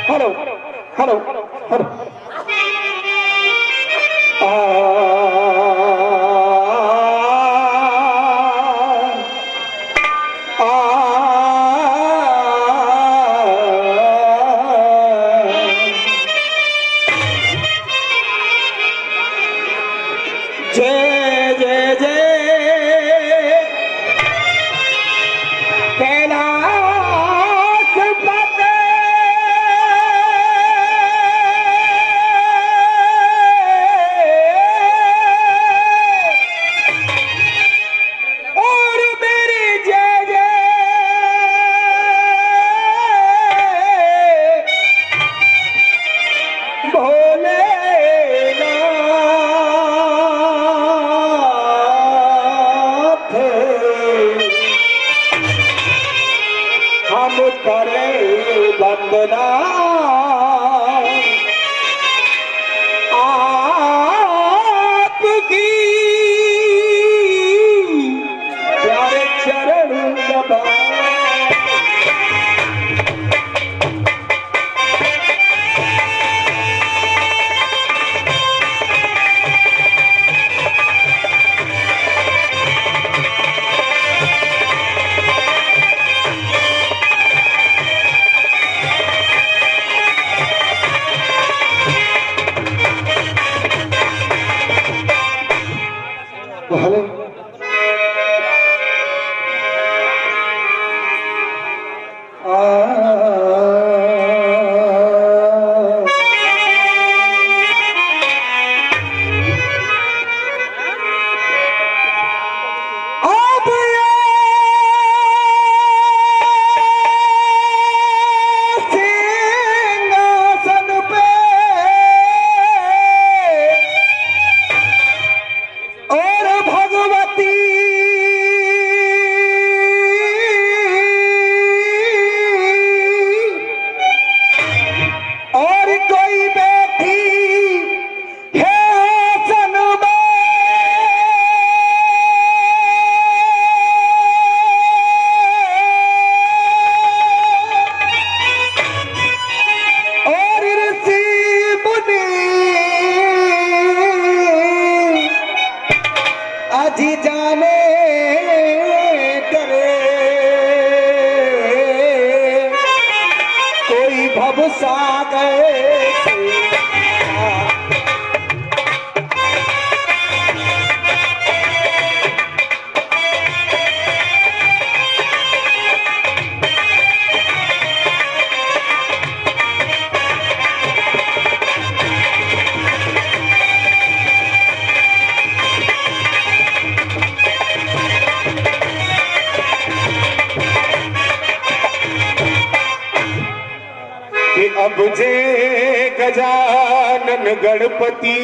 Hello hello hello जय जय जय कैलाश पते और मेरी जय जय भोलेनाथ हम करें वंदना आपकी प्यारे चरण दबा भले अब सिंहासन पे और भगवती और कोई बैठी है आसन में और ऋषि मुनि अजी जाने करे कोई भवसागर कि अब जे गजानन गणपति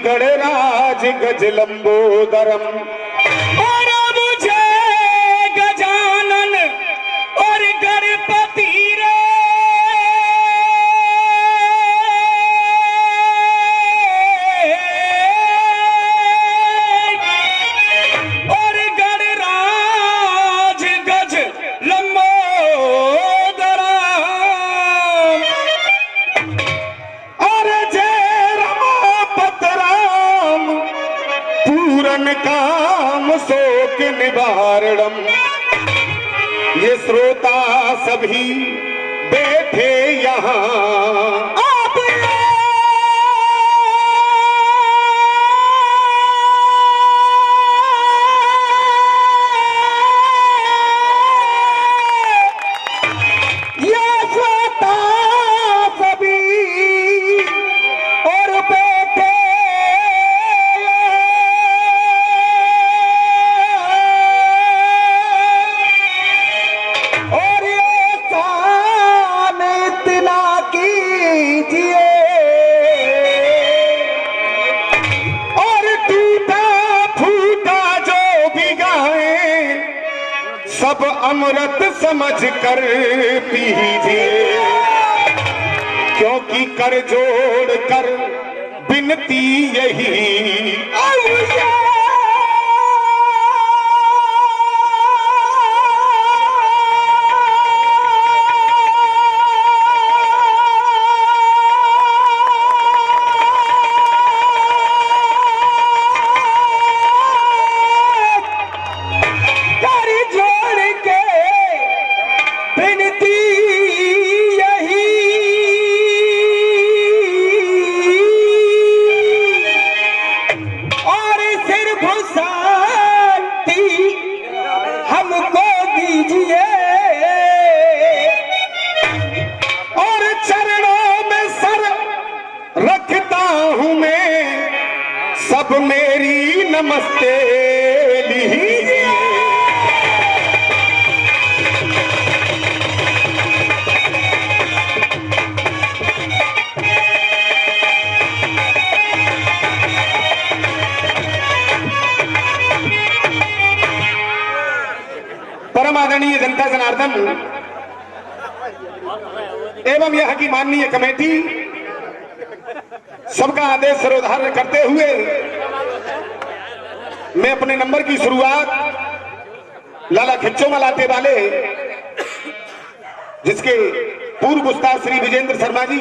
गणराज गज लंबोदरम और अब जे गजानन और गणपति रे और गणराज गज लंबोदरम और जय रमापत राम पूरन काम शोक निवारणम ये श्रोता सभी बैठे यहाँ आप ये श्रोता सभी और बैठे और ये शान इतना कीजिए और टूटा फूटा जो भी गाए सब अमृत समझ कर पीजिए क्योंकि कर जोड़ कर विनती यही सब मेरी नमस्ते लीजिए। परम आदरणीय जनता जनार्दन एवं यहाँ की माननीय कमेटी सबका आदेश सर्वधारण करते हुए मैं अपने नंबर की शुरुआत लाला खिच्चो मलाते वाले जिसके पूर्व उस्ताद श्री विजेंद्र शर्मा जी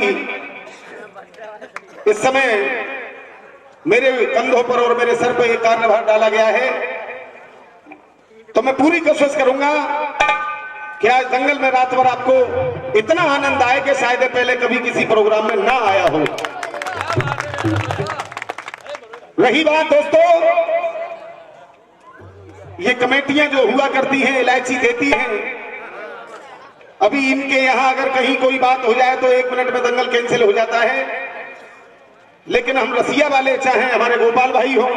इस समय मेरे कंधों पर और मेरे सर पर एक कार्यभार डाला गया है, तो मैं पूरी कोशिश करूंगा कि आज दंगल में रात भर आपको इतना आनंद आए कि शायद पहले कभी किसी प्रोग्राम में ना आया हो। रही बात दोस्तों, ये कमेटियां जो हुआ करती हैं, इलायची देती हैं, अभी इनके यहां अगर कहीं कोई बात हो जाए तो 1 मिनट में दंगल कैंसिल हो जाता है। लेकिन हम रसिया वाले, चाहे हमारे गोपाल भाई हो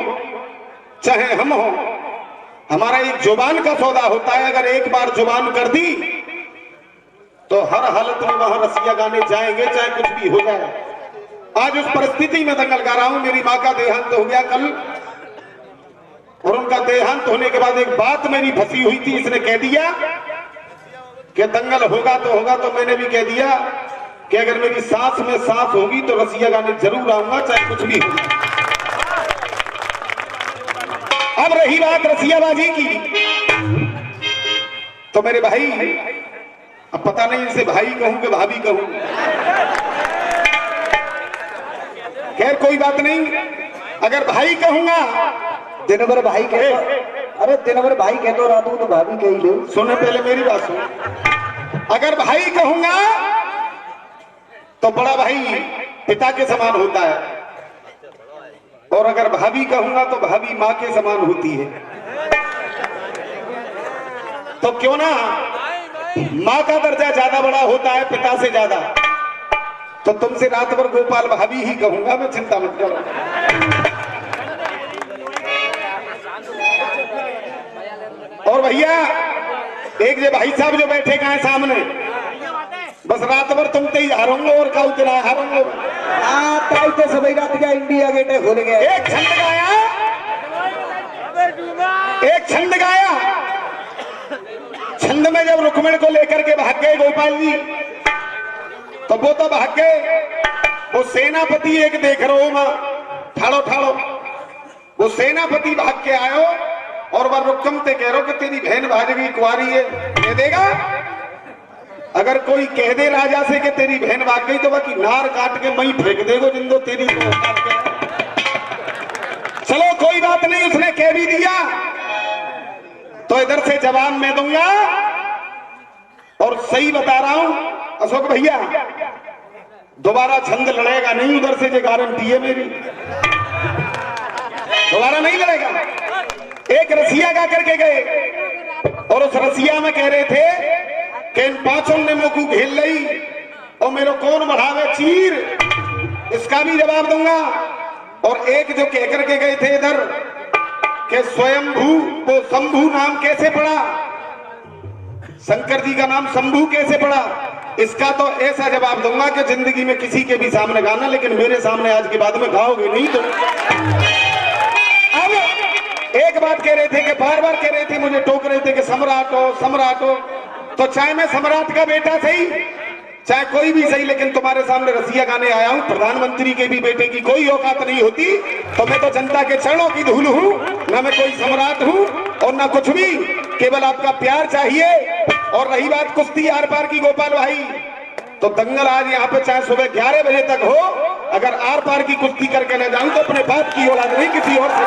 चाहे हम हो, हमारा एक जुबान का सौदा होता है। अगर एक बार जुबान कर दी तो हर हालत में वहां रसिया गाने जाएंगे, चाहे कुछ भी हो जाए। आज उस परिस्थिति में दंगल गा रहा हूं। मेरी मां का देहांत हो गया कल, और उनका देहांत होने के बाद एक बात मेरी फंसी हुई थी। इसने कह दिया कि दंगल होगा तो होगा, तो मैंने भी कह दिया कि अगर मेरी सांस में सांस होगी तो रसिया गाने जरूर आऊंगा, चाहे कुछ भी हो। अब रही बात रसियाबाजी की, तो मेरे भाई, अब पता नहीं इसे भाई कहूं कि भाभी कहूं, खैर कोई बात नहीं। अगर भाई कहूंगा दिन भर भाई कह, अरे दिन भर भाई कह तो रात तो भाभी कह ही ले। सुने पहले मेरी बात सुन। अगर भाई कहूंगा तो बड़ा भाई पिता के समान होता है, और अगर भाभी कहूंगा तो भाभी मां के समान होती है। तो क्यों ना मां का दर्जा ज्यादा बड़ा होता है पिता से ज्यादा, तो तुमसे रात भर गोपाल भाभी ही कहूंगा मैं, चिंता मत करो। और भैया एक जो भाई साहब जो बैठे हैं सामने, बस रात भर तुम ते ही हारोगे और का उतना हारोगे। ताई तो सभी रात का इंडिया गेट खोल गया। एक छंद गाया, एक छंद गाया। छंद में जब रुक्मिणी को लेकर के भाग गए गोपाल जी, तो वो तो भाग गए। वो सेनापति एक देख रहे हो मां, ठाड़ो ठाड़ो, वो सेनापति भाग के आयो और वह रुक्म ते कह रहो कि तेरी बहन भाज गई, कुंवारी है, दे देगा। अगर कोई कह दे राजा से कि तेरी बहन भाग गई तो बाकी नार काट के मई फेंक देगो जिंदो तेरी को। चलो कोई बात नहीं, उसने कह भी दिया तो इधर से जवाब मैं दूंगा। और सही बता रहा हूं अशोक भैया, दोबारा छंद लड़ेगा नहीं उधर से, जो गारंटी है मेरी, दोबारा नहीं लड़ेगा। एक रसिया गा करके गए और उस रसिया में कह रहे थे कि इन पांचों ने मुझको घेर ली और मेरे कौन बढ़ावे चीर, इसका भी जवाब दूंगा। और एक जो कह करके गए थे इधर कि स्वयंभू, वो शंभू नाम कैसे पड़ा, शंकर जी का नाम शंभू कैसे पड़ा, इसका तो ऐसा जवाब दूंगा कि जिंदगी में किसी के भी सामने गाना, लेकिन मेरे सामने आज के बाद में गाओगे नहीं। तो अब एक बात कह रहे थे कि बार बार कह रहे थे, मुझे टोक रहे थे कि सम्राट हो सम्राट हो, तो चाहे मैं सम्राट का बेटा सही, चाहे कोई भी सही, लेकिन तुम्हारे सामने रसिया गाने आया हूं। प्रधानमंत्री के भी बेटे की कोई औकात नहीं होती, तो मैं तो जनता के चरणों की धूल हूं, ना मैं कोई सम्राट हूं और ना कुछ भी, केवल आपका प्यार चाहिए। और रही बात कुश्ती आर पार की गोपाल भाई, तो दंगल आज यहाँ पे चाहे सुबह 11 बजे तक हो, अगर आर पार की कुश्ती करके ना जाऊं तो अपने बाप की औलाद नहीं, किसी और से।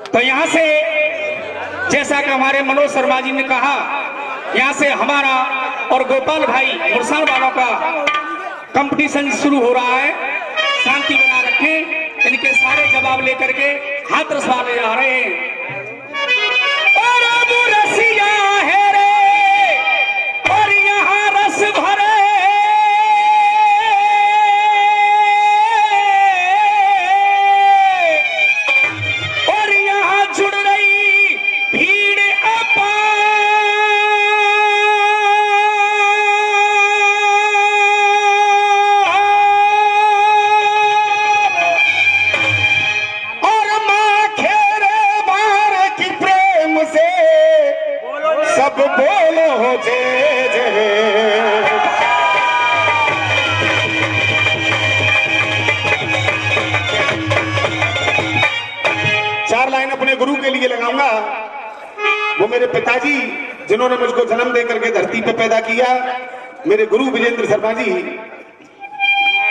तो यहाँ से जैसा कि हमारे मनोज शर्मा जी ने कहा, यहाँ से हमारा और गोपाल भाई मुरसान वालों का कंपटीशन शुरू हो रहा है। शांति बना रखें, इनके सारे जवाब लेकर के हाथरस वाले आ रहे हैं। और अब रसिया है रे, और यहाँ रस भरे, और यहाँ जुड़ रही भीड़ अपार। और माँ खेरे बार की प्रेम से सब बोलो जय जय। चार लाइन अपने गुरु के लिए लगाऊंगा। वो मेरे पिताजी जिन्होंने मुझको जन्म दे करके धरती पे पैदा किया, मेरे गुरु विजेंद्र शर्मा जी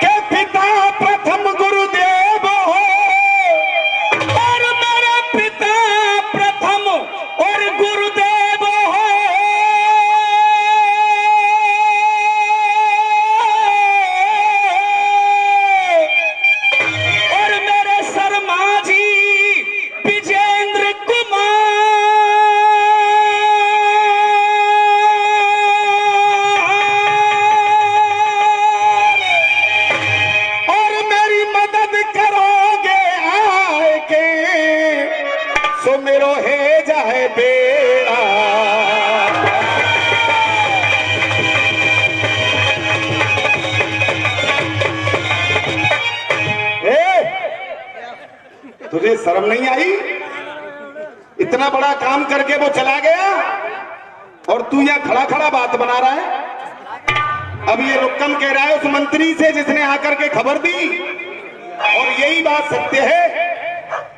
के पिता प्रथम गुरुदेव हो, और मेरा पिता प्रथम और गुरुदेव हो। और मेरे शर्मा जी विजेंद्र कुमार। और मेरी मदद करोगे आए के, सो मेरो है जाए बेड़ा। तुझे शर्म नहीं आई? इतना बड़ा काम करके वो चला गया और तू यहाँ खड़ा खड़ा बात बना रहा है। अब ये रुक्कम कह रहा है उस मंत्री से जिसने आकर के खबर दी, और यही बात सत्य है,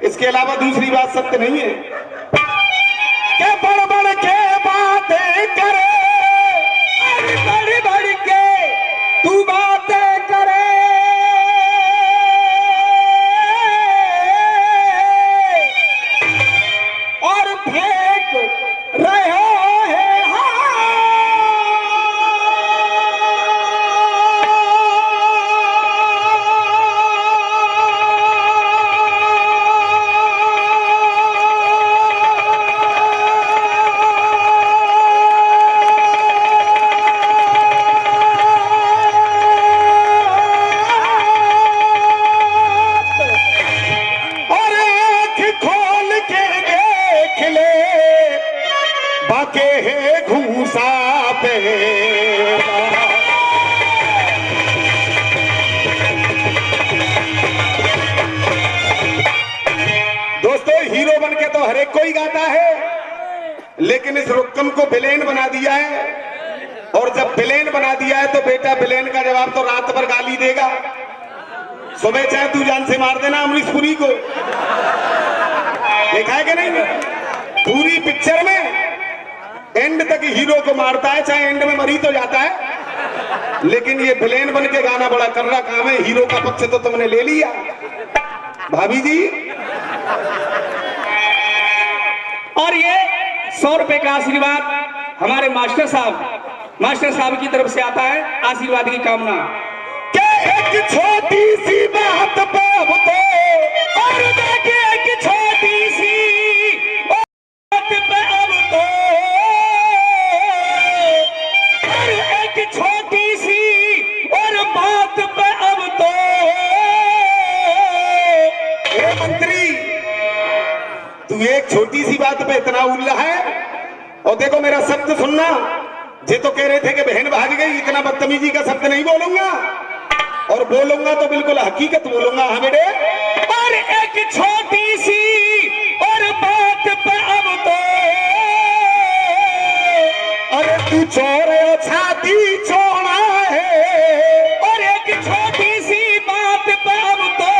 इसके अलावा दूसरी बात सत्य नहीं है। क्या बड़ बड़ के बातें करे, बड़ी बड़ी के तू बातें करे, और फेंक रहे हैं और आंख खोल के देख ले, बाके है घूसा पे। दोस्तों, हीरो बन के तो हर एक कोई गाता है, लेकिन इस रुक्कम को विलेन बना दिया है। और जब विलेन बना दिया है तो बेटा विलेन का जवाब तो रात भर गाली देगा। सुबह चाहे तू जान से मार देना अमरीश पुरी को, देखा है कि नहीं? पूरी पिक्चर में एंड तक हीरो को मारता है, चाहे एंड में मरी तो जाता है, लेकिन ये विलेन बन के गाना बड़ा कर्रा काम है। हीरो का पक्ष तो तुमने ले लिया भाभी जी। और ये 100 रुपए का आशीर्वाद हमारे मास्टर साहब की तरफ से आता है। आशीर्वाद की कामना। क्या एक छोटी सी बात पे अब तो, और देखिए एक छोटी सी बात पे अब तो, और एक छोटी सी और बात पे अब तो। मंत्री तू ये एक छोटी सी बात पे इतना उल्ला है। और देखो मेरा शब्द सुनना, ये तो कह रहे थे कि बहन भाग गई, इतना बदतमीजी का शब्द नहीं बोलूंगा, और बोलूंगा तो बिल्कुल हकीकत बोलूंगा। हाँ बेटे, और एक छोटी सी और बात पे अब तो, अरे तू चोर है, छाती चौड़ा है। और एक छोटी सी बात पे अब तो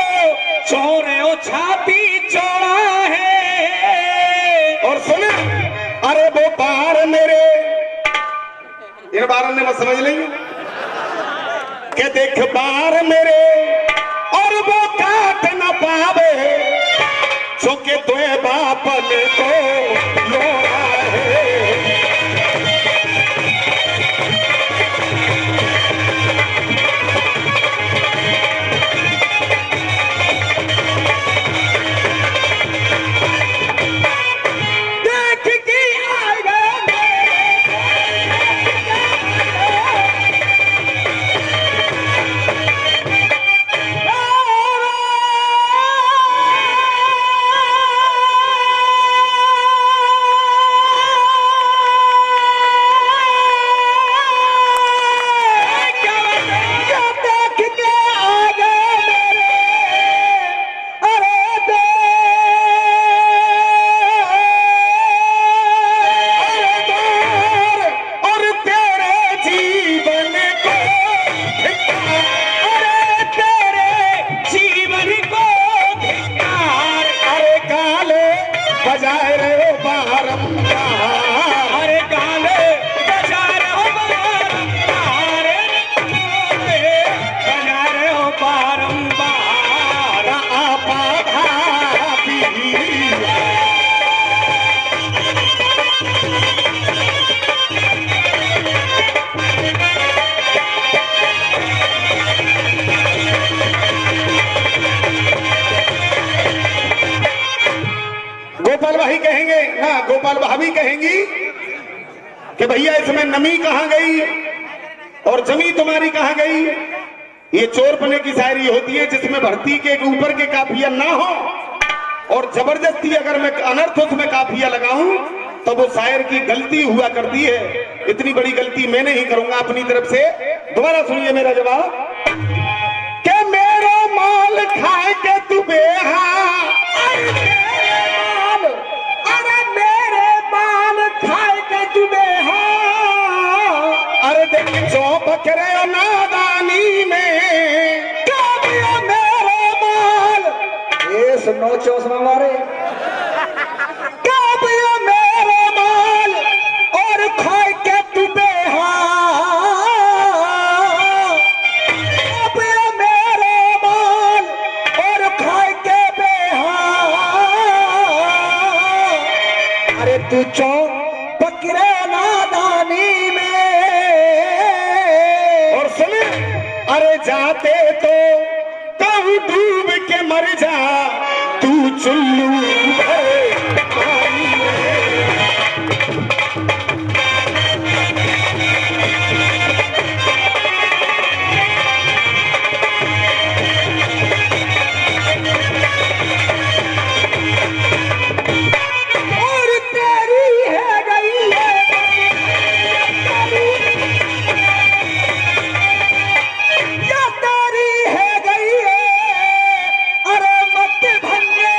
चोर है, छाती चौड़ा है। और सुन, अरे वो बार मेरे, इन बारन ने मत समझ लेंगे के देख बार मेरे, और वो काट न पावे, चौके तो बापन को लोड़ा है। गोपाल भाई कहेंगे ना, गोपाल भाभी कहेंगी कि भैया इसमें नमी कहां गई और जमी तुम्हारी कहां गई। ये चोरपने की शायरी होती है जिसमें भर्ती के ऊपर के काफिया ना हो और जबरदस्ती अगर मैं अनर्थ उसमें काफिया लगाऊं तो वो शायर की गलती हुआ करती है। इतनी बड़ी गलती मैं नहीं करूंगा अपनी तरफ से। दोबारा सुनिए मेरा जवाब कि मेरा माल खाए के तू बेहा, अरे मेरे माल खाए के तू बेहा, अरे देख जो बकरे नादानी में क्या दिया मेरे माल, ये सुनो चौस में मारे, क्या दिया मेरे माल और खाए के तू बेहा, क्या दिया मेरे माल और खाए के बेहा, अरे तू चौ बकरे नादानी में। और सुन, अरे जाते तो तू डूब के मर जा, तू चुल्लू भरे पानी में। और तेरी है गई है या तेरी है गई है, अरे मत भंगे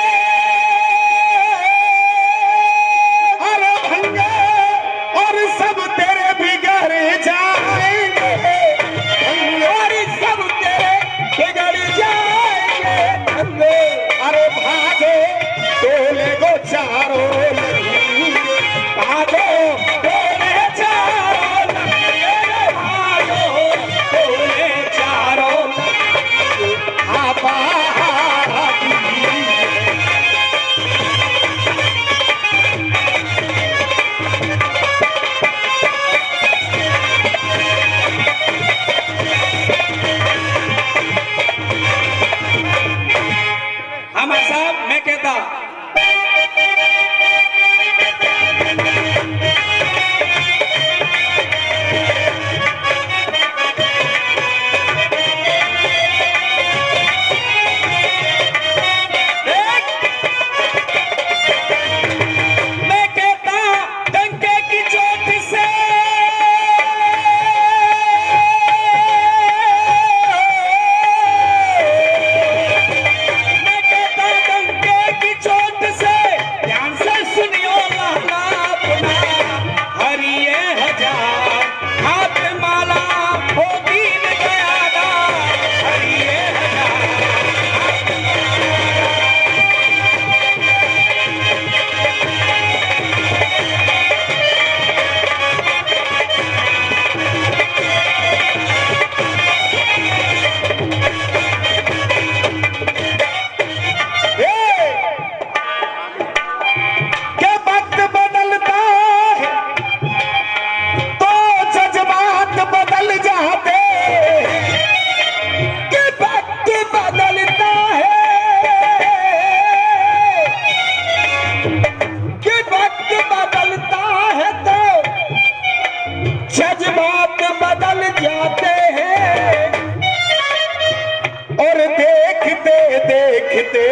देखते देखते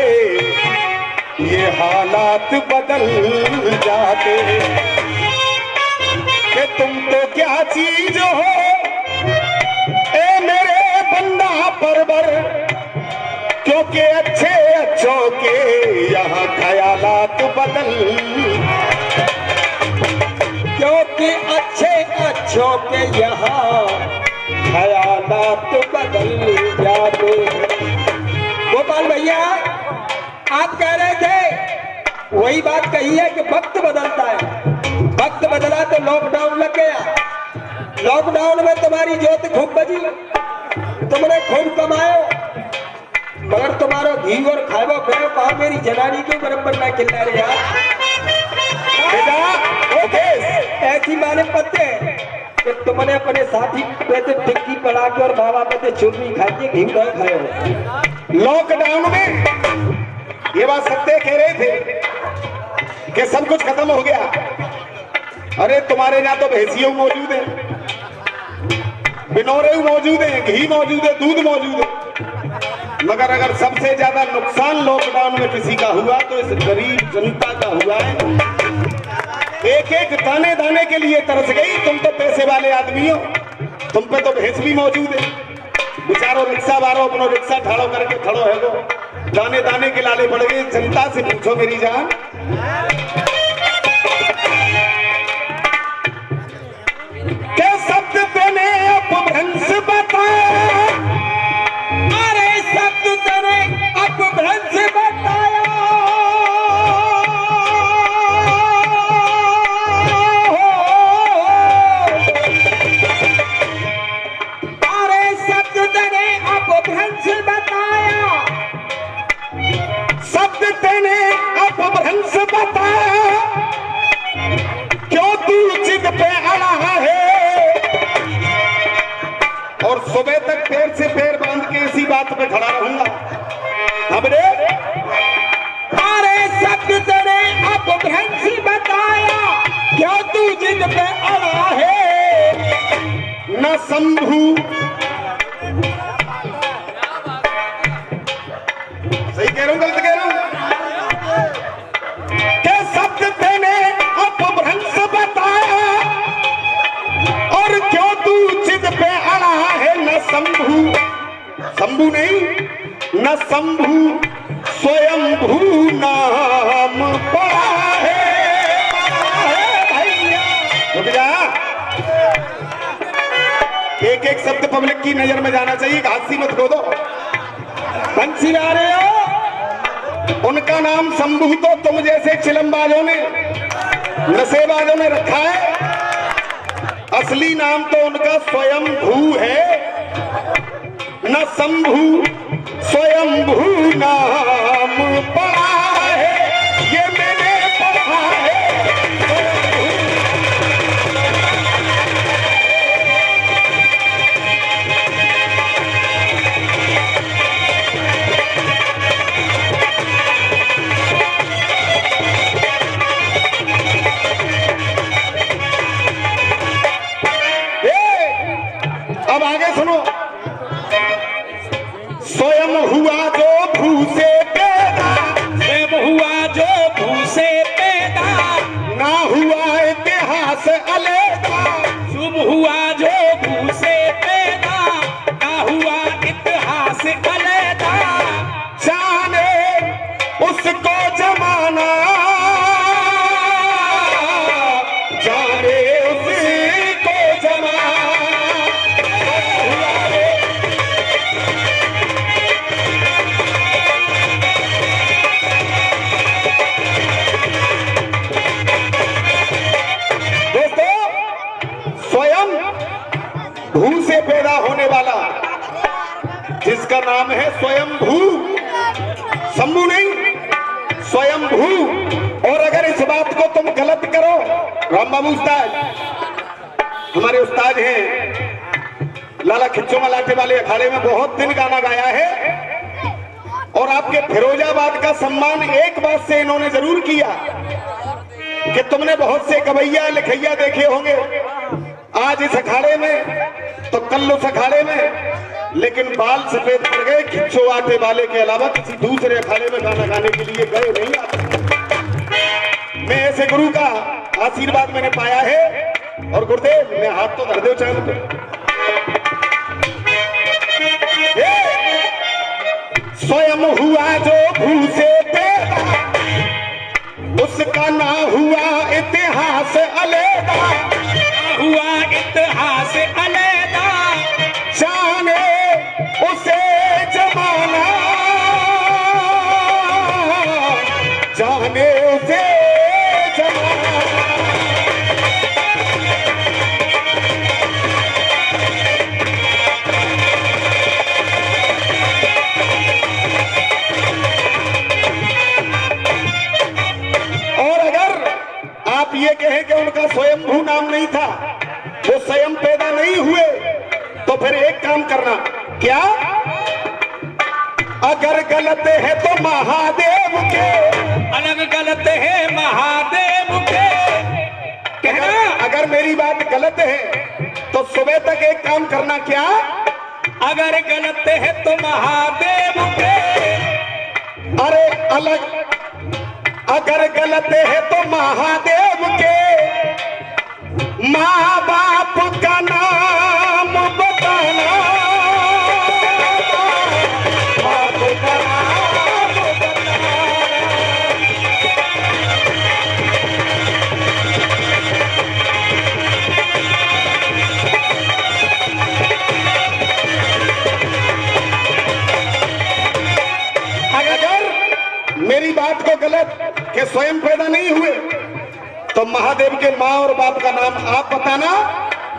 ये हालात बदल जाते कि तुम तो क्या चीज हो ए मेरे बंदा परवर, क्योंकि अच्छे अच्छों के यहाँ ख्यालात बदल, क्योंकि अच्छे अच्छों के यहाँ ख्यालात बदल जाते। गोपाल भैया आप कह रहे थे, वही बात कही है कि वक्त बदलता है। वक्त बदला तो लॉकडाउन लग गया। लॉकडाउन में तुम्हारी जोत खूब बजी, तुमने खूब कमायो, मगर तुम्हारा घी और खाबो फिर कहा मेरी जनानी के बराबर ना खिला रहे यार। ऐसी माने पत्ते कि तुमने अपने साथी पे टिक्की पड़ा के और बाबा पे चुर्री खाई, घी न खाए हो। लॉकडाउन में ये बात सत्य कह रहे थे कि सब कुछ खत्म हो गया। अरे तुम्हारे यहाँ तो भैंसियों मौजूद है, बिनौरे मौजूद है, घी मौजूद है, दूध मौजूद है, मगर अगर सबसे ज्यादा नुकसान लॉकडाउन में किसी का हुआ तो इस गरीब जनता का हुआ है। एक एक दाने दाने के लिए तरस गई। तुम तो पैसे वाले आदमी हो, तुम पे तो भैंस भी मौजूद है। बेचारो रिक्शा वालों अपनो रिक्शा ठाड़ो करके खड़ो है, वो दाने दाने के लाले पड़ गए। जनता से पूछो मेरी जान, क्या शब्द तेने अपभ्रंश बताया, अरे शब्द तेने अपभ्रंश बताया, अरे शब्द तेने अपभ्रंश बताया, शब्द तेने अपभ्रंश बताया, क्यों तू जिद पे अड़ा है। और सुबह तक पैर से पैर बांध के इसी बात पे खड़ा रहूंगा। हमने अरे शब्द तेने अपभ्रंश बताया, क्यों तू जिद पे अड़ा है। न शंभू, सही कह रहा हूं गलत कह रहा हूं? क्या शब्द तेने अपभ्रंश बताया और क्यों तू जिद पे अड़ा है। न शंभू, शंभू नहीं, न शंभू स्वयंभू नाम पड़ा है भैया। रुक जा, एक एक शब्द पब्लिक की नजर में जाना चाहिए, हाथी मत खो दो। बंसी ला रहे हो, उनका नाम शंभू तो तुम जैसे चिलमबाजों ने, नशेबाजों ने रखा है। असली नाम तो उनका स्वयंभू है। न शंभू स्वयंभू नाम पड़ा है, ये मैंने पढ़ा है। अब आगे सुनो, स्वयं हुआ जो भू से पैदा, स्वयं हुआ जो भू से पैदा, ना हुआ इतिहास अलैदा। शुभ हुआ जो भू से पैदा, ना हुआ इतिहास अलैदा। जाने उसको जमाना, जाने उसको जमाना। स्वयं भू से पैदा होने वाला जिसका नाम है स्वयं भू, शंभू नहीं, स्वयं भू। और अगर इस बात को तुम गलत करो, राम बाबू उस्ताद हमारे उस्ताद हैं, लाला खिच्चो मलाटे वाले अखाड़े में बहुत दिन गाना गाया है। और आपके फिरोजाबाद का सम्मान एक बात से इन्होंने जरूर किया कि तुमने बहुत से कवैया लिखैया देखे होंगे आज इस अखाड़े में, तो कल उस अखाड़े में, लेकिन बाल सफेद पड़ गए खिच्चो आटे वाले के अलावा किसी दूसरे अखाड़े में गाना गाने के लिए गए नहीं आते। मैं ऐसे गुरु का आशीर्वाद मैंने पाया है। और गुरुदेव मैं हाथ तो धर दो चांद पे। स्वयं हुआ जो भू से पैदा, उसका ना हुआ इतिहास अलैदा, हुआ इतिहास अलैदा, जाने उसे जमाना, जाने उसे जमाना। और अगर आप ये कहें कि उनका स्वयंभू नाम नहीं था, वो स्वयं पैदा नहीं हुए, तो फिर एक काम करना, क्या? अगर गलत है तो महादेव के, अलग गलत है महादेव के कहना। अगर मेरी बात गलत है तो सुबह तक एक काम करना, क्या? अगर गलत है तो महादेव के, अरे अलग, अगर गलत है तो महादेव के, माँ बाप का नाम बताना, बाप का नाम बताना। अगर मेरी बात को गलत कि स्वयं पैदा नहीं हुए, तो महादेव के माँ और बाप का नाम आप बताना।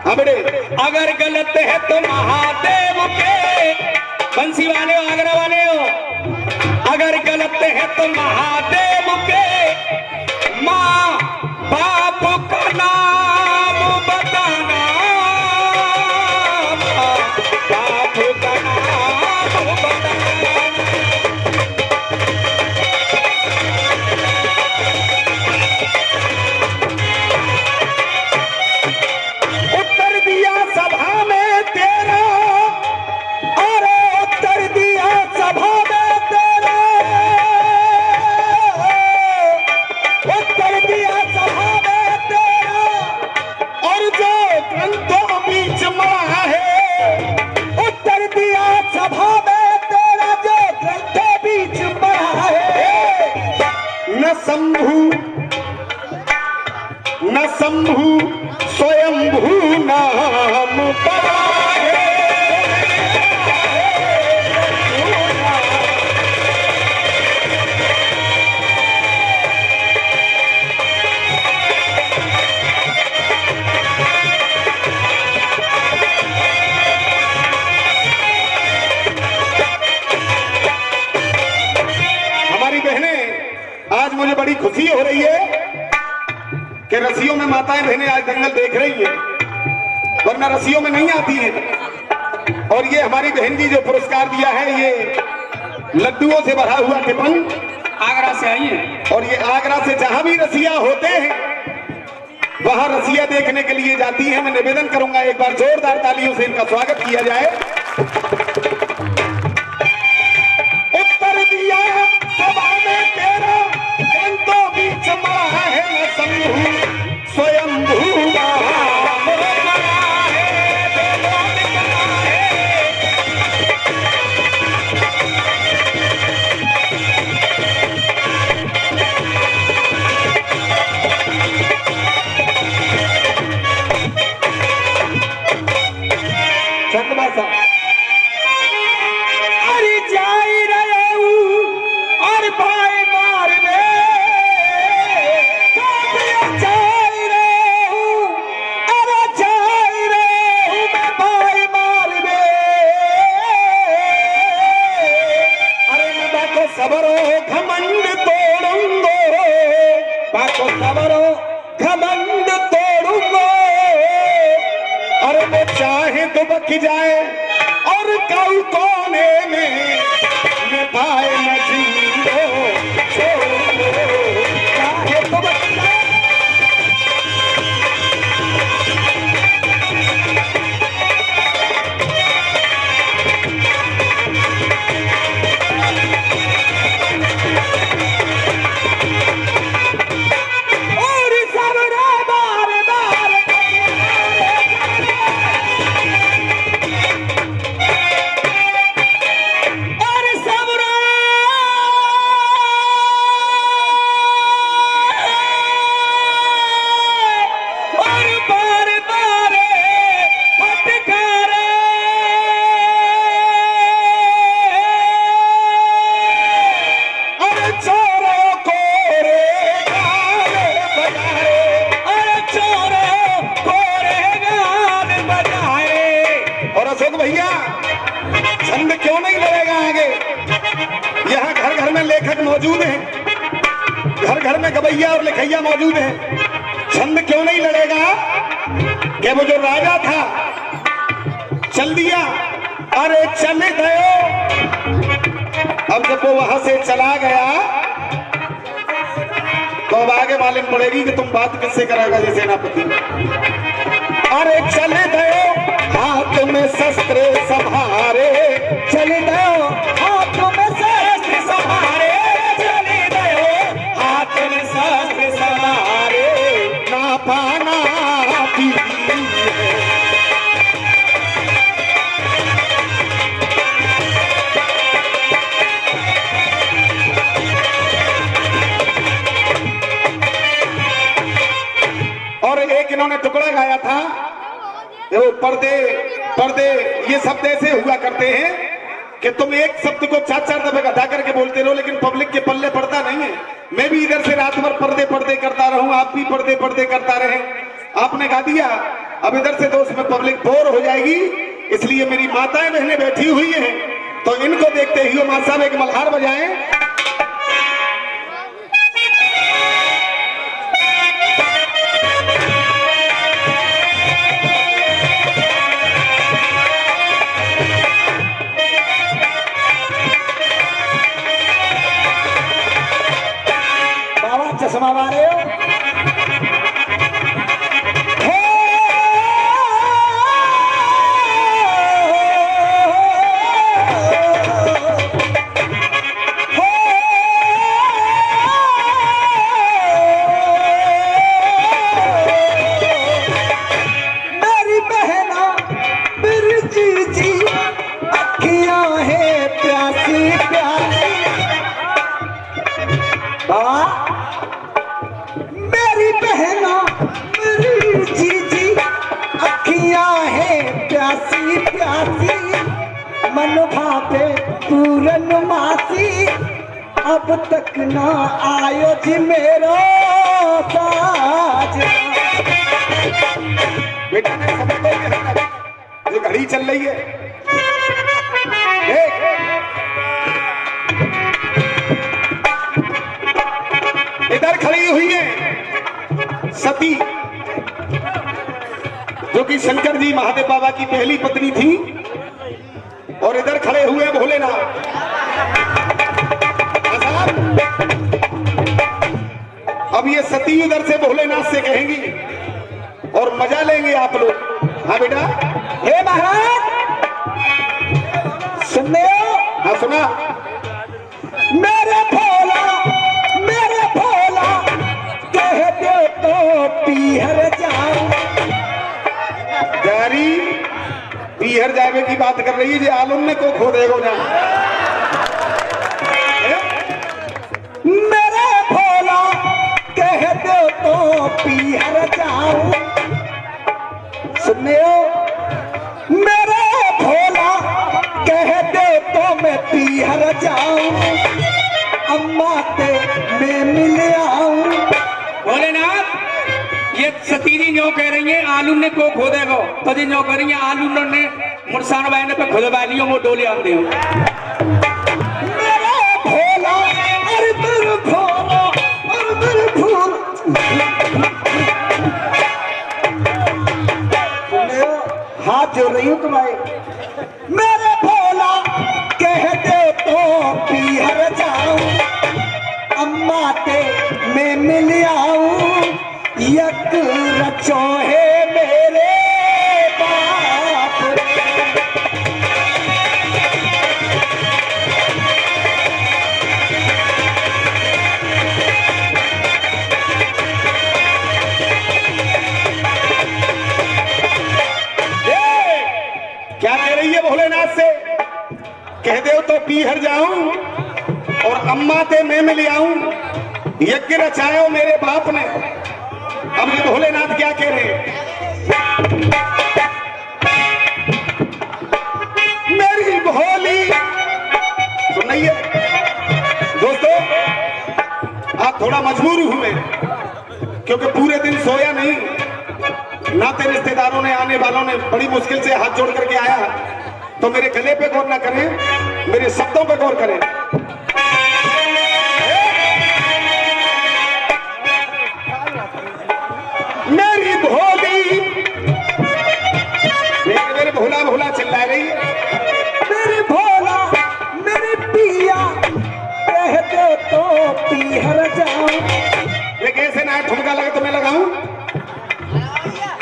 हाँ बेटे, अगर गलत है तो महादेव के, बंसी वाले हो आगरा वाले हो, अगर गलत है तो महादेव के, माँ बाप का नाम बताना, बाप का नाम बताना। उत्तर दिया सभा में तेरा, अरे उत्तर दिया सभा में तेरा, उत्तर दिया सभा में तेरा, और जो ग्रंथों बीच मरा है, उत्तर दिया सभा में तेरा, जो ग्रंथों बीच मरा है। न शंभु न शंभु स्वयंभू नाम पड़ा है। हमारी बहनें, आज मुझे बड़ी खुशी हो रही है कि रस्सियों में माताएं बहनें आज दंगल देख रही हैं, वरना रस्सियों में नहीं आती हैं। और ये हमारी बहन जी जो पुरस्कार दिया है, ये लड्डुओं से भरा हुआ टिफन आगरा से आई है। और ये आगरा से जहां भी रसिया होते हैं वहां रसिया देखने के लिए जाती हैं। मैं निवेदन करूंगा एक बार जोरदार तालियों से इनका स्वागत किया जाए। उत्तर दिया सभा में तेरा, ग्रंथों बीच मरा है, न शंभु स्वयंभू नाम पड़ा है, बेलोद करा है। चंद्रमा साहब, में लेखक मौजूद हैं, घर घर में गवैया और लिखैया मौजूद हैं। छंद क्यों नहीं लड़ेगा कि वो जो राजा था चल दिया, अरे चले गए। अब जब वो वहां से चला गया तो अब आगे मालूम पड़ेगी कि तुम बात किससे कराएगा जी सेनापति। अरे चले गए हाथ में शस्त्र संभारे, चले गए हाथ में शस्त्र संभारे, चले गए हाथ में शस्त्र संभारे, ना पाना पी। और एक इन्होंने टुकड़ा गाया था, वो पर्दे पर्दे, ये शब्द ऐसे हुआ करते हैं कि तुम एक शब्द को 4-4 दफे गा करके बोलते रहो, लेकिन पब्लिक के पल्ले पड़ता नहीं है। मैं भी इधर से रात भर पर्दे पर्दे करता रहूं, आप भी पर्दे पर्दे करता रहे। आपने गा दिया, अब इधर से दोस्त में पब्लिक बोर हो जाएगी, इसलिए मेरी माताएं बहनें बैठी हुई हैं, तो इनको देखते ही मां साहब एक मल्हार बजाएं। चश्मा मारे हो। मेरी बहना मेरी जीजी अखियां है प्यासी प्यासी। बाबा मेरी बहना मेरी जीजी अखियां है प्यासी प्यासी, मन भावे पूरन मासी, अब तक ना आयो जी मेरो साज। बेटा ने समझ लो ये घड़ी चल रही है। इधर खड़ी हुई है सती, जो कि शंकर जी महादेव बाबा की पहली पत्नी थी, और इधर खड़े हुए भोलेनाथ। अब ये सती उधर से भोलेनाथ से कहेंगी और मजा लेंगे आप लोग। हाँ बेटा, हे महाराज सुनने हो? हाँ सुना। मेरे भोला कह दे तो पीहर जाऊं। जारी पीहर जावे की बात कर रही है, जो आलम को खो देगा ना। मेरे भोला कह दे तो पीहर जाऊं। सुनने हो? मेरे भोला कह दे तो मैं पीहर जाऊं, अम्मा ते मैं मिल आऊं। भोलेनाथ, ये सतीरी जो कह रही है आलू ने को खो देगा, तो जो कह रही है आलू ने मुरसान भाई ने पे खुद वालियों वो डोले आते हो। मेरा भोला अरे मेरा भोला अरे मेरा भोला। हाथ जोड़ रही हूँ तुम्हारे। मेरे भोला कह दे तो पीहर जाऊं, अम्मा ते मैं मिल आऊं, यक रचो है मेरे बाप। क्या कह रही है भोलेनाथ से? कह दे तो पीहर जाऊं और अम्मा ते मैं मिल आऊं, यज्ञ रचायो मेरे बाप ने। अब ये भोलेनाथ क्या कह रहे हैं? मेरी भोली सुनिए दोस्तों, आप थोड़ा मजबूर हूं मैं, क्योंकि पूरे दिन सोया नहीं। नाते रिश्तेदारों ने, आने वालों ने बड़ी मुश्किल से हाथ जोड़ करके आया, तो मेरे गले पे गौर ना करें, मेरे शब्दों पे गौर करें। नया ठुमका लगा तो मैं लगाऊं।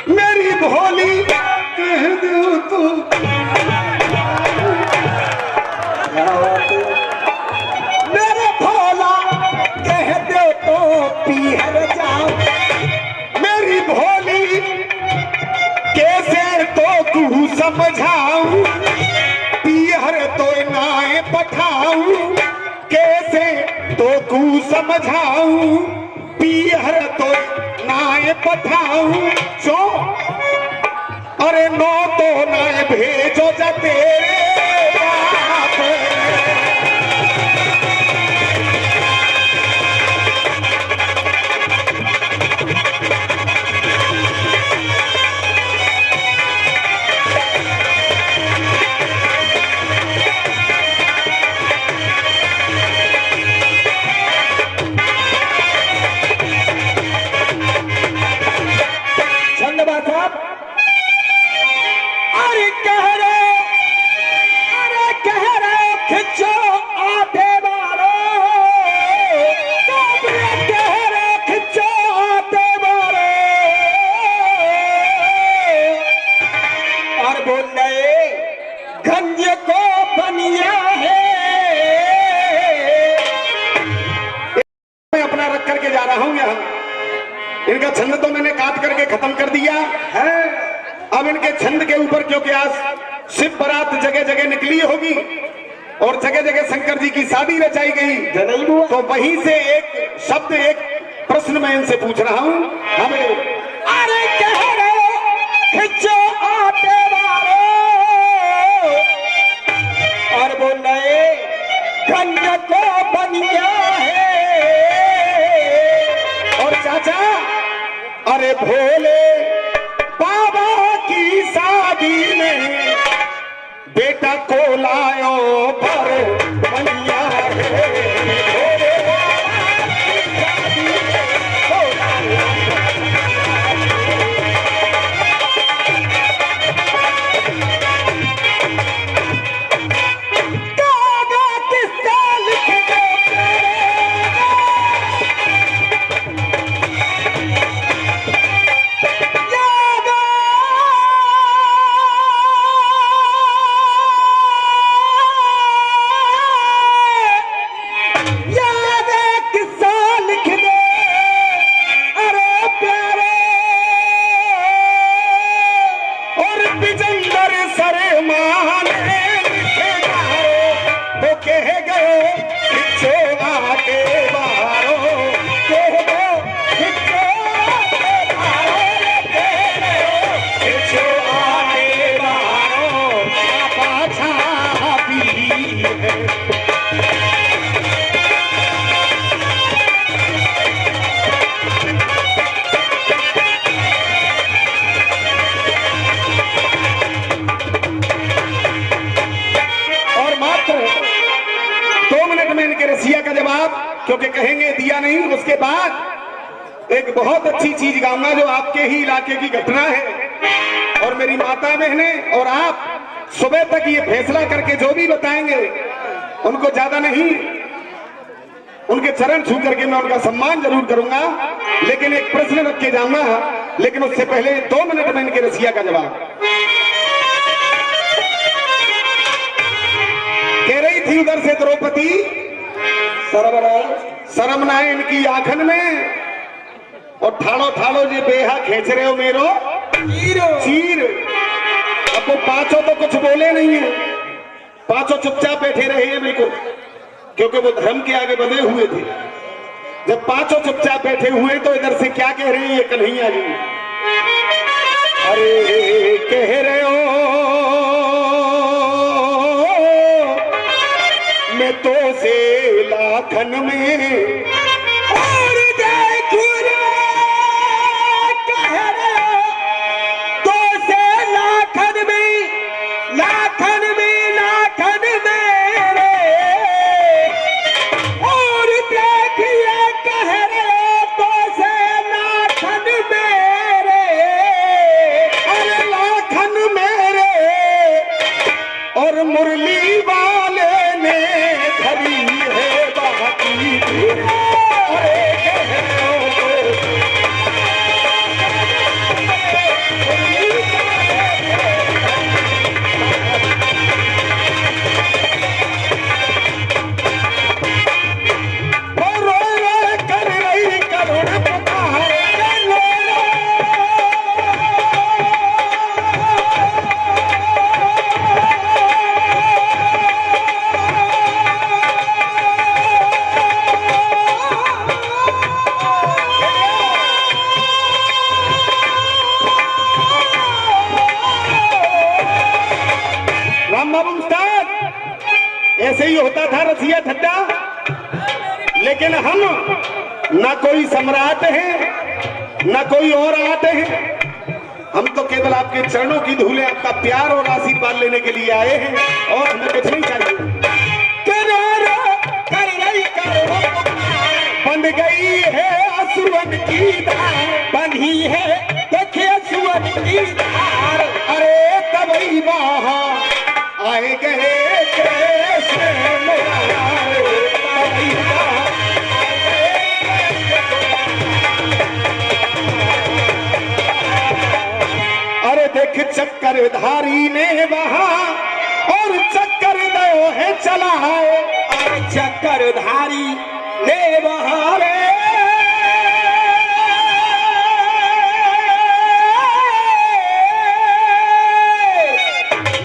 मेरी भोली कह दो तो मेरे भोला कह दो तो पीहर जाओ। मेरी भोली कैसे तो तू समझाऊं, पीहर तो नाए पठाऊं, कैसे तो तू समझाऊं, पीहर तो नाए पठाऊं। जो अरे नो तो नाए भेजो जा तेरे बाप। धन्यवाद साहब। अरे कह रहे खिंचो आटे मारो, कह रहे खिंचो आटे मारो। और बोल रहे गंज को बनिया है। मैं अपना रख करके जा रहा हूं यहाँ। इनका छंद तो मैंने काट करके खत्म कर दिया है। अब इनके छंद के ऊपर, क्योंकि आज शिव बारात जगह जगह निकली होगी और जगह जगह शंकर जी की शादी रचाई गई, तो वहीं से एक शब्द, एक प्रश्न मैं इनसे पूछ रहा हूं। हमें अरे कह रहे खिंचो आटे मारो, और बोल रहे गंज को बनिया है। और चाचा, अरे भोले बाबा की शादी में बेटा को लायो पर बनिया है। भोले बाबा की शादी में को लायो गागा किससे लिख दो याद एक किस्सा लिख दे। अरे प्यारे और बिजंदर सरमान तो कह गए खिंचो आके बारो, कह दो खिंचो आटे मारो, खिंचो आके बारो, पाछा भी है। और मात्र 2 मिनट में इनके रसिया का जवाब, क्योंकि कहेंगे दिया नहीं, उसके बाद एक बहुत अच्छी चीज गाऊंगा जो आपके ही इलाके की घटना है। और मेरी माता बहनें और आप सुबह तक ये फैसला करके जो भी बताएंगे, उनको ज्यादा नहीं, उनके चरण छू करके मैं उनका सम्मान जरूर करूंगा, लेकिन एक प्रश्न रख के जाऊंगा। लेकिन उससे पहले 2 मिनट में इनके रसिया का जवाब। कह रही थी उधर से द्रौपदी, शर्म ना है इनकी आंखन में, और ठाड़ो ठाड़ो जे बेहा खेच रहे हो मेरो चीर। अब वो पांचों तो कुछ बोले नहीं है, पांचों चुपचाप बैठे रहे हैं बिल्कुल, क्योंकि वो धर्म के आगे बंधे हुए थे। जब पांचों चुपचाप बैठे हुए तो इधर से क्या कह रही है कन्हैया जी? अरे कह रहे हो मैं तो से लाखन में, और देखो रे कह रहे हो तो से लाखन में, लाखन में, लाखन मेरे। और देखिए कह रहे हो तो से लाखन मेरे। अरे लाखन मेरे, और मुरली वाले ने धरी है बाकी। अरे होता था रसिया ठट्टा, लेकिन हम ना कोई सम्राट हैं ना कोई और आते हैं, हम तो केवल आपके चरणों की धूले, आपका प्यार और आशीर्वाद लेने के लिए आए हैं और हमें कुछ नहीं चाहिए। बंध गई है असुवन की धार, बंधी है देखिए सुअन की धार, अरे तबई वहां आए गए कैसे मुरार, तबई वहां अरे देख चक्करधारी ने वहां और चक्कर दो है चला है, अरे चक्करधारी ने बहारे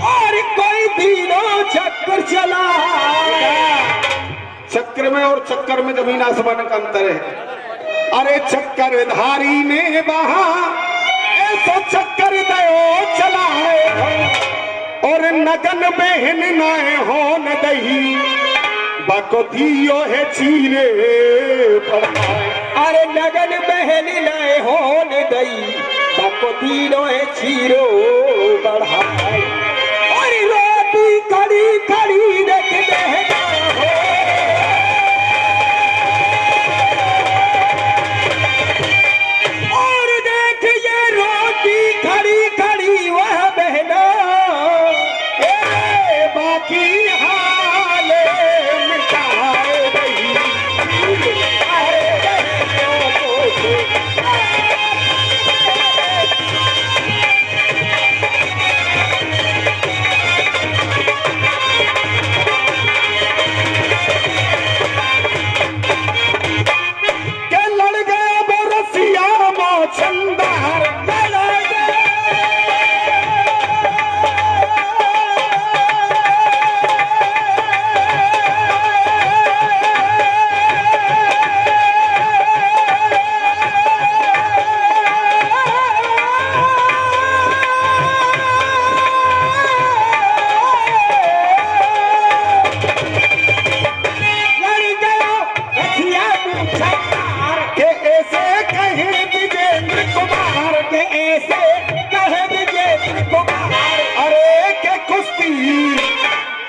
और कोई दिनों चक्कर चला। चक्र में और चक्कर में जमीन आसमान का अंतर है। अरे चक्करधारी ने वहां ऐसा चक्कर दो चला है, और नगन बहन नाए हो न दही बाको दियो है चीरे बढ़ाए, अरे नगन बहन नए होन दई बाको दियो है चीरो बढ़ाए, और रोटी खड़ी खड़ी देख बहना हो, और देख ये रोटी खड़ी खड़ी वह बहना बाकी हाल मिटाए गई, के लड़ गया वो रसिया मोचंदार, के ऐसे कहे विजेंद्र कुमार, के ऐसे कहे विजय कुमार, अरे के कुश्ती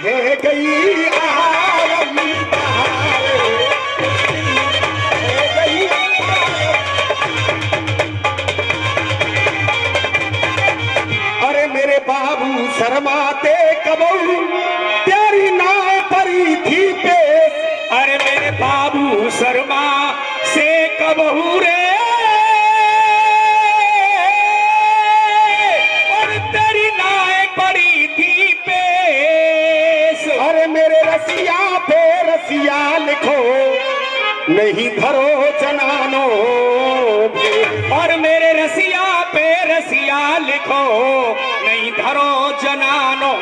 है गई आलमी बहार, है गई अरे मेरे बाबू शर्माते कबू तेरी नाव परी थी पेश, अरे मेरे बाबू शर्मा से कबहू रे, और तेरी नाय पड़ी थी पेश, अरे मेरे रसिया पे रसिया लिखो नहीं धरो जनानो भेष, और मेरे रसिया पे रसिया लिखो नहीं धरो जनानो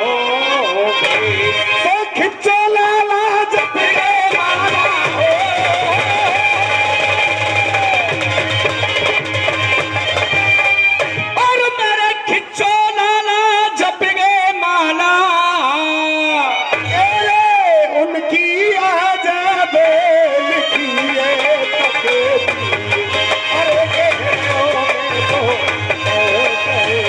भेष। तो खिंचो लाला जब रे माला हो, और मेरे खिच्चो लाला जप गए माला, ए, उनकी आजाद लिखिए तकदीर, अरे कहनो में तो कहे।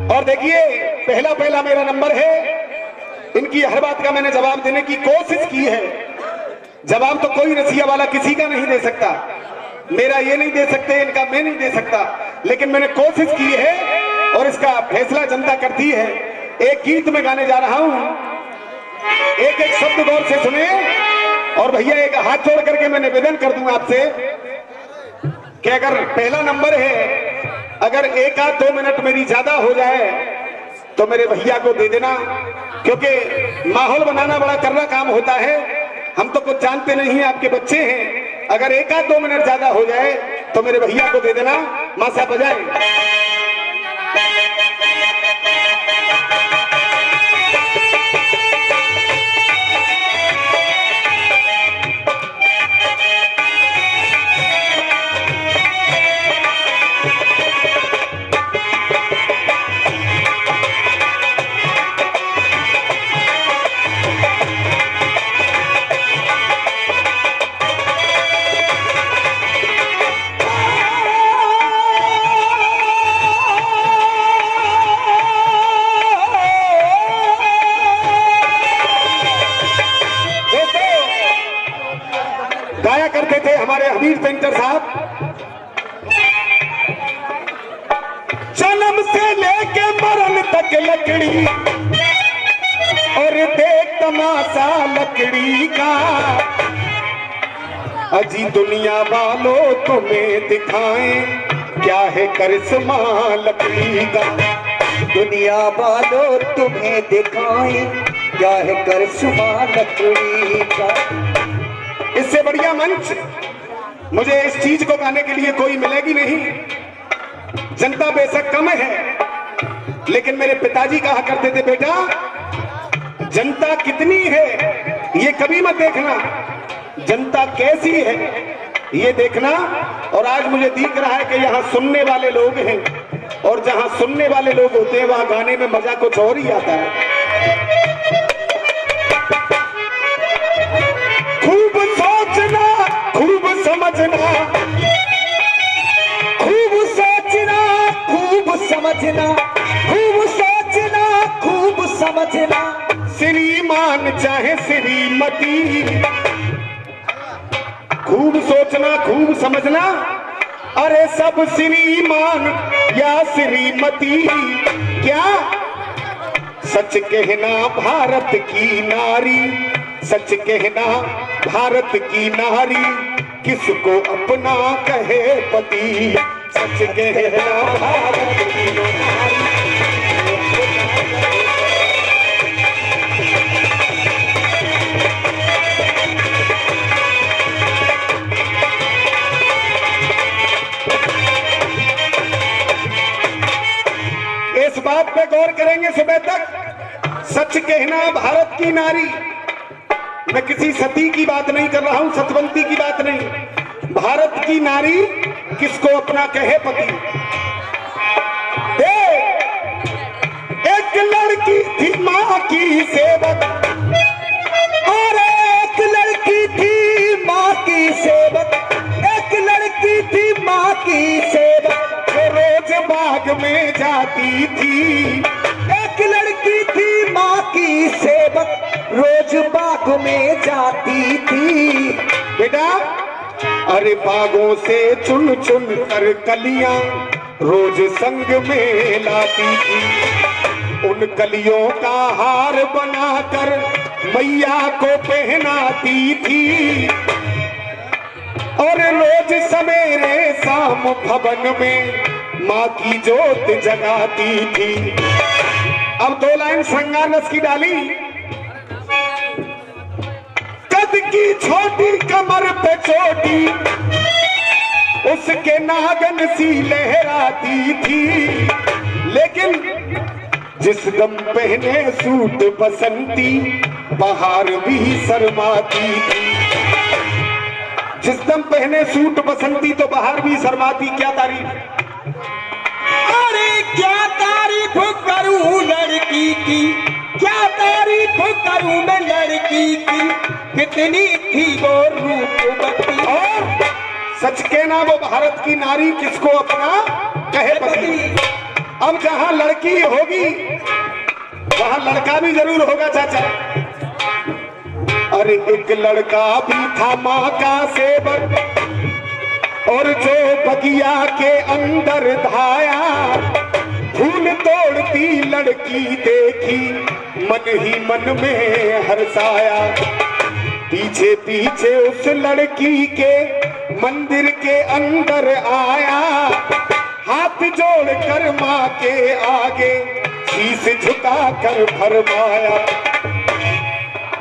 और देखिए पहला पहला मेरा नंबर है, इनकी हर बात का मैंने जवाब देने की कोशिश की है। जवाब तो कोई रसिया वाला किसी का नहीं दे सकता, मेरा ये नहीं दे सकते, इनका मैं नहीं दे सकता, लेकिन मैंने कोशिश की है और इसका फैसला जनता करती है। एक गीत में गाने जा रहा हूं, एक एक शब्द गौर से सुने, और भैया एक हाथ जोड़ करके मैं निवेदन कर दूं आपसे कि अगर पहला नंबर है, अगर 1-2 मिनट मेरी ज्यादा हो जाए तो मेरे भैया को दे देना, क्योंकि माहौल बनाना बड़ा करना काम होता है। हम तो कुछ जानते नहीं हैं, आपके बच्चे हैं। अगर 1-2 मिनट ज्यादा हो जाए तो मेरे भैया को दे देना। मां साहब बजाएं। कहा करते थे हमारे हमीर पेंटर साहब, जन्म से लेके मरण तक लकड़ी और देख तमाशा लकड़ी का, अजी दुनिया वालों तुम्हें दिखाएं क्या है करिश्मा लकड़ी का। दुनिया वालों तुम्हें दिखाएं क्या है करिश्मा लकड़ी का। इससे बढ़िया मंच मुझे इस चीज को गाने के लिए कोई मिलेगी नहीं। जनता बेशक कम है, लेकिन मेरे पिताजी कहा करते थे, बेटा जनता कितनी है ये कभी मत देखना, जनता कैसी है ये देखना। और आज मुझे दिख रहा है कि यहाँ सुनने वाले लोग हैं, और जहाँ सुनने वाले लोग होते हैं वहाँ गाने में मजा कुछ और ही आता है। खूब सोचना, खूब समझना, खूब सोचना, खूब समझना, खूब सोचना, खूब समझना। श्रीमान चाहे श्रीमती, खूब सोचना खूब समझना, अरे सब श्रीमान या श्रीमती। क्या सच कहना भारत की नारी, सच कहना भारत की नारी, किसको अपना कहे पति। सच कहना भारत की नारी। इस बात पे गौर करेंगे सुबह तक। सच कहना भारत की नारी, मैं किसी सती की बात नहीं कर रहा हूं, सतवंती की बात नहीं। भारत की नारी किसको अपना कहे पति। एक लड़की थी माँ की सेवक, और एक लड़की थी माँ की सेवक, एक लड़की थी माँ की सेवक। रोज बाग में जाती थी। एक लड़की थी माँ की सेवक, रोज बाग में जाती थी। बेटा अरे बागों से चुन चुन कर कलियां रोज संग में लाती थी। उन कलियों का हार बनाकर मैया को पहनाती थी, और रोज सवेरे शाम भवन में माँ की जोत जगाती थी। अब 2 लाइन श्रृंगार रस की डाली। कद की छोटी कमर पे चोटी उसके नागन सी लहराती थी, लेकिन जिस दम पहने सूट बसंती बाहर भी शर्माती थी। जिस दम पहने सूट बसंती तो बाहर भी शर्माती। क्या तारीफ, अरे क्या तारीफ करूं लड़की की, क्या तारीफ करूं मैं लड़की की, कितनी थी वो रूपवती। और सच कहना वो भारत की नारी किसको अपना कहे पति। अब जहां लड़की होगी वहां लड़का भी जरूर होगा चाचा। अरे एक लड़का भी था माँ का सेवक, और जो बगिया के अंदर धाया, फूल तोड़ती लड़की देखी मन ही मन में हर्षाया। पीछे पीछे उस लड़की के मंदिर के अंदर आया, हाथ जोड़कर माँ के आगे शीश झुका कर फरमाया।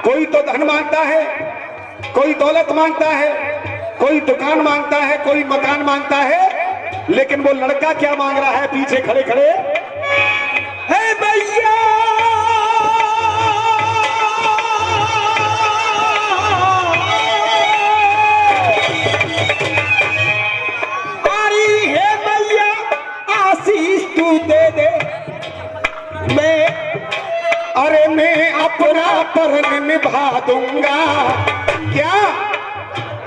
कोई तो धन मांगता है, कोई दौलत मांगता है, कोई दुकान मांगता है, कोई मकान मांगता है, लेकिन वो लड़का क्या मांग रहा है पीछे खड़े खड़े? हे भैया अरे हे भैया आशीष तू दे दे, मैं अपना परण निभा दूंगा। क्या?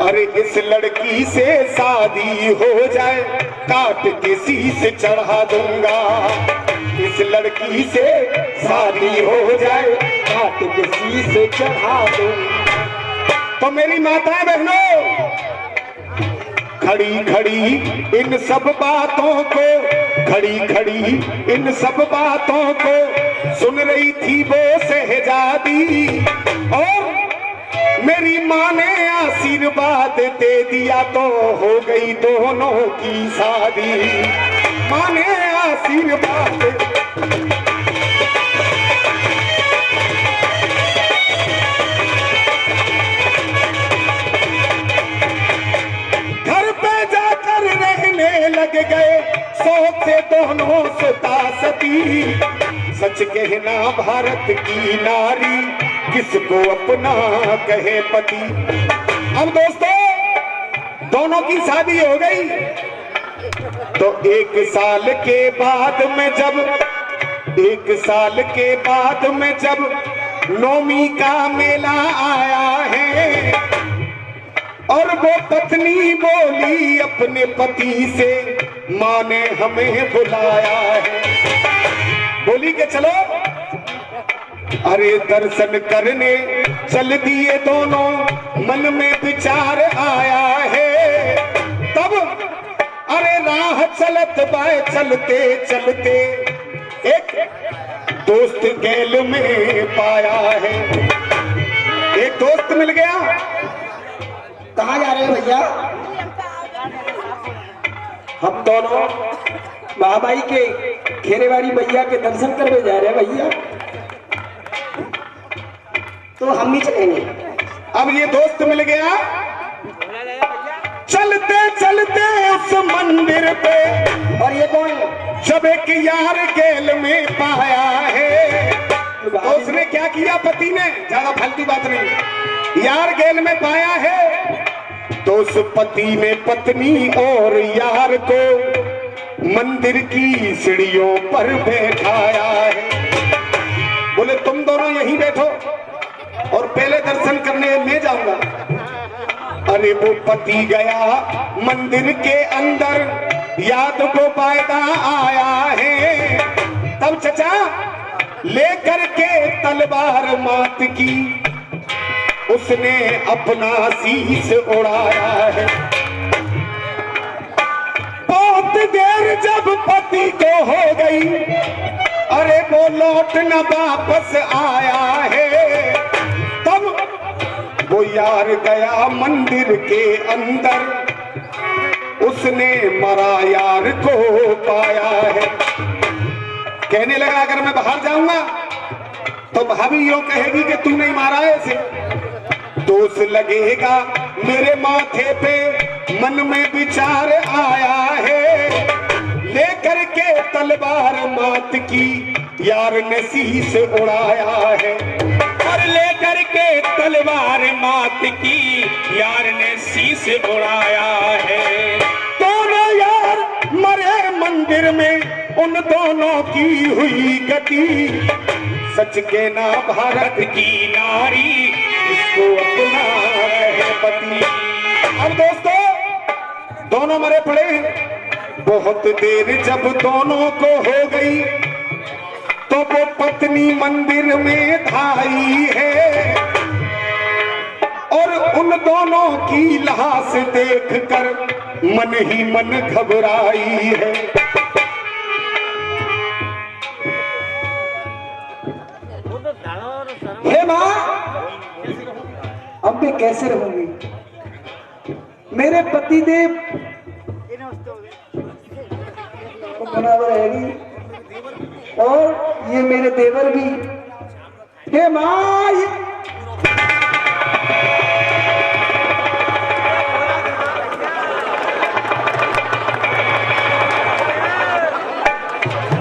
अरे इस लड़की से शादी हो जाए, काट के शीश चढ़ा दूंगा। इस लड़की से शादी हो जाए, काट के शीश चढ़ा दूंगा। तो मेरी माताएं बहनों, खड़ी खड़ी इन सब बातों को, खड़ी खड़ी इन सब बातों को सुन रही थी वो शहजादी। और मेरी माँ ने आशीर्वाद दे दिया तो हो गई दोनों की शादी। माँ ने आशीर्वाद, घर पे जाकर रहने लग गए शौक से दोनों सुता सती। सच कहना भारत की नारी किसको अपना कहे पति। अब दोस्तों दोनों की शादी हो गई तो एक साल के बाद में जब नौमी का मेला आया है और वो पत्नी बोली अपने पति से, माँ ने हमें बुलाया है। बोली के चलो, अरे दर्शन करने चल दिए दोनों, मन में विचार आया है। तब अरे राह चलत बाय चलते चलते एक दोस्त गैल में पाया है। एक दोस्त मिल गया। कहाँ जा रहे हैं भैया? हम दोनों महाबाई के खेरेवाड़ी भैया के दर्शन करने जा रहे हैं भैया। तो हम भी चलेंगे। अब ये दोस्त मिल गया। चलते चलते उस मंदिर पे, और ये कौन? जब एक यार गैल में पाया है तो उसने क्या किया, पति ने, ज्यादा फालतू बात नहीं, यार गैल में पाया है तो उस पति ने पत्नी और यार को मंदिर की सीढ़ियों पर बैठाया है। बोले तुम दोनों यहीं बैठो और पहले दर्शन करने मैं जाऊंगा। अरे वो पति गया मंदिर के अंदर, याद को फायदा आया है। तब चचा लेकर के तलवार मात की उसने अपना शीश उड़ाया है। बहुत देर जब पति को हो गई, अरे वो लौट न वापस आया है। तब वो यार गया मंदिर के अंदर, उसने मरा यार को पाया है। कहने लगा अगर मैं बाहर जाऊंगा तो भाभी यूं कहेगी कि तू नहीं मारा है इसे, दोष लगेगा मेरे माथे पे। मन में विचार आया है, लेकर के तलवार मात की यार ने शीश उड़ाया है। और लेकर के तलवार मात की यार ने शीश उड़ाया है। दोनों यार मरे मंदिर में, उन दोनों की हुई गति। सच के ना भारत की नारी इसको अपना कहे पति। अब दोस्तों दोनों मरे पड़े हैं। बहुत देर जब दोनों को हो गई तो वो पत्नी मंदिर में धाई है और उन दोनों की लाश देखकर मन ही मन घबराई है। हे माँ, अब मैं कैसे रहूंगी? मेरे पति देव बराबर रहेगी और ये मेरे देवर भी। हे माँ,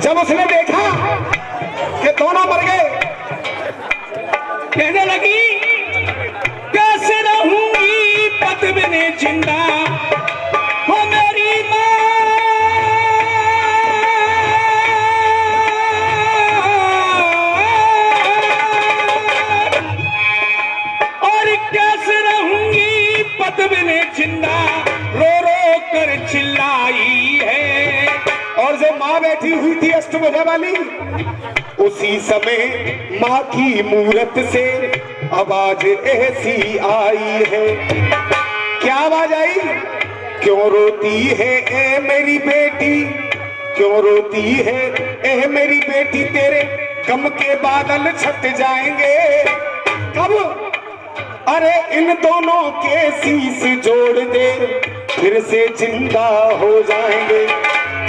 जब उसने देखा कि दोनों मर गए, कहने लगी कैसे रहूंगी पति बिन जिंदा, हो मेरी माँ। और कैसे रहूंगी पति बिन जिंदा, रो रो कर चिल्लाई है। और जो माँ बैठी हुई थी अष्टभुजा वाली, उसी समय माँ की मूरत से आवाज ऐसी आई है। क्या आवाज आई? क्यों रोती है ए मेरी बेटी, क्यों रोती है ए मेरी बेटी, तेरे गम के बादल छट जाएंगे कब। अरे इन दोनों के शीश जोड़ दे, फिर से जिंदा हो जाएंगे।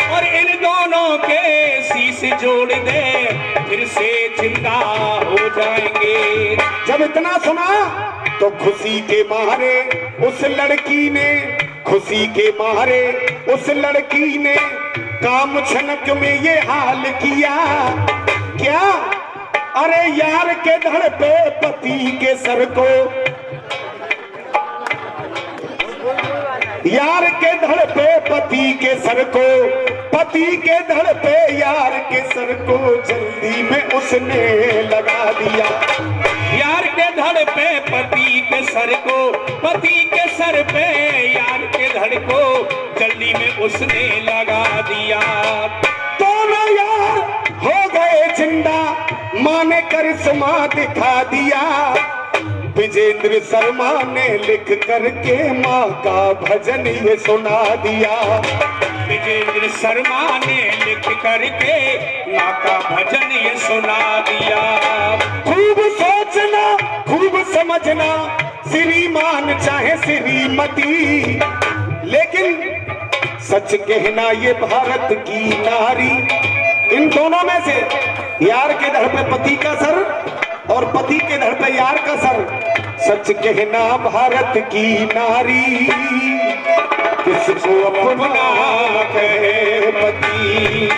और इन दोनों के शीश जोड़ दे, फिर से जिंदा हो जाएंगे। जब इतना सुना तो खुशी के मारे उस लड़की ने, खुशी के मारे उस लड़की ने काम छनक में ये हाल किया क्या। अरे यार के धड़ पे पति के सर को, यार के धड़ पे पति के सर को, पति के धड़ पे यार के सर को जल्दी में उसने लगा दिया। यार के धड़ पे पति के सर को, पति के सर पे यार के धड़ को जल्दी में उसने लगा दिया। दोनों यार हो गए जिंदा, माँ ने करिश्मा दिखा दिया। विजेंद्र शर्मा ने लिख करके माँ का भजन ये सुना दिया। विजेंद्र शर्मा ने लिख करके माँ का भजन ये सुना दिया। खूब सोचना, खूब समझना, श्रीमान चाहे श्रीमती, लेकिन सच कहना ये भारत की नारी। इन दोनों में से यार के धड़ पे पति का सर और पति के धड़ पे यार का सर, सच कहना भारत की नारी, किसको अपना कहे पति।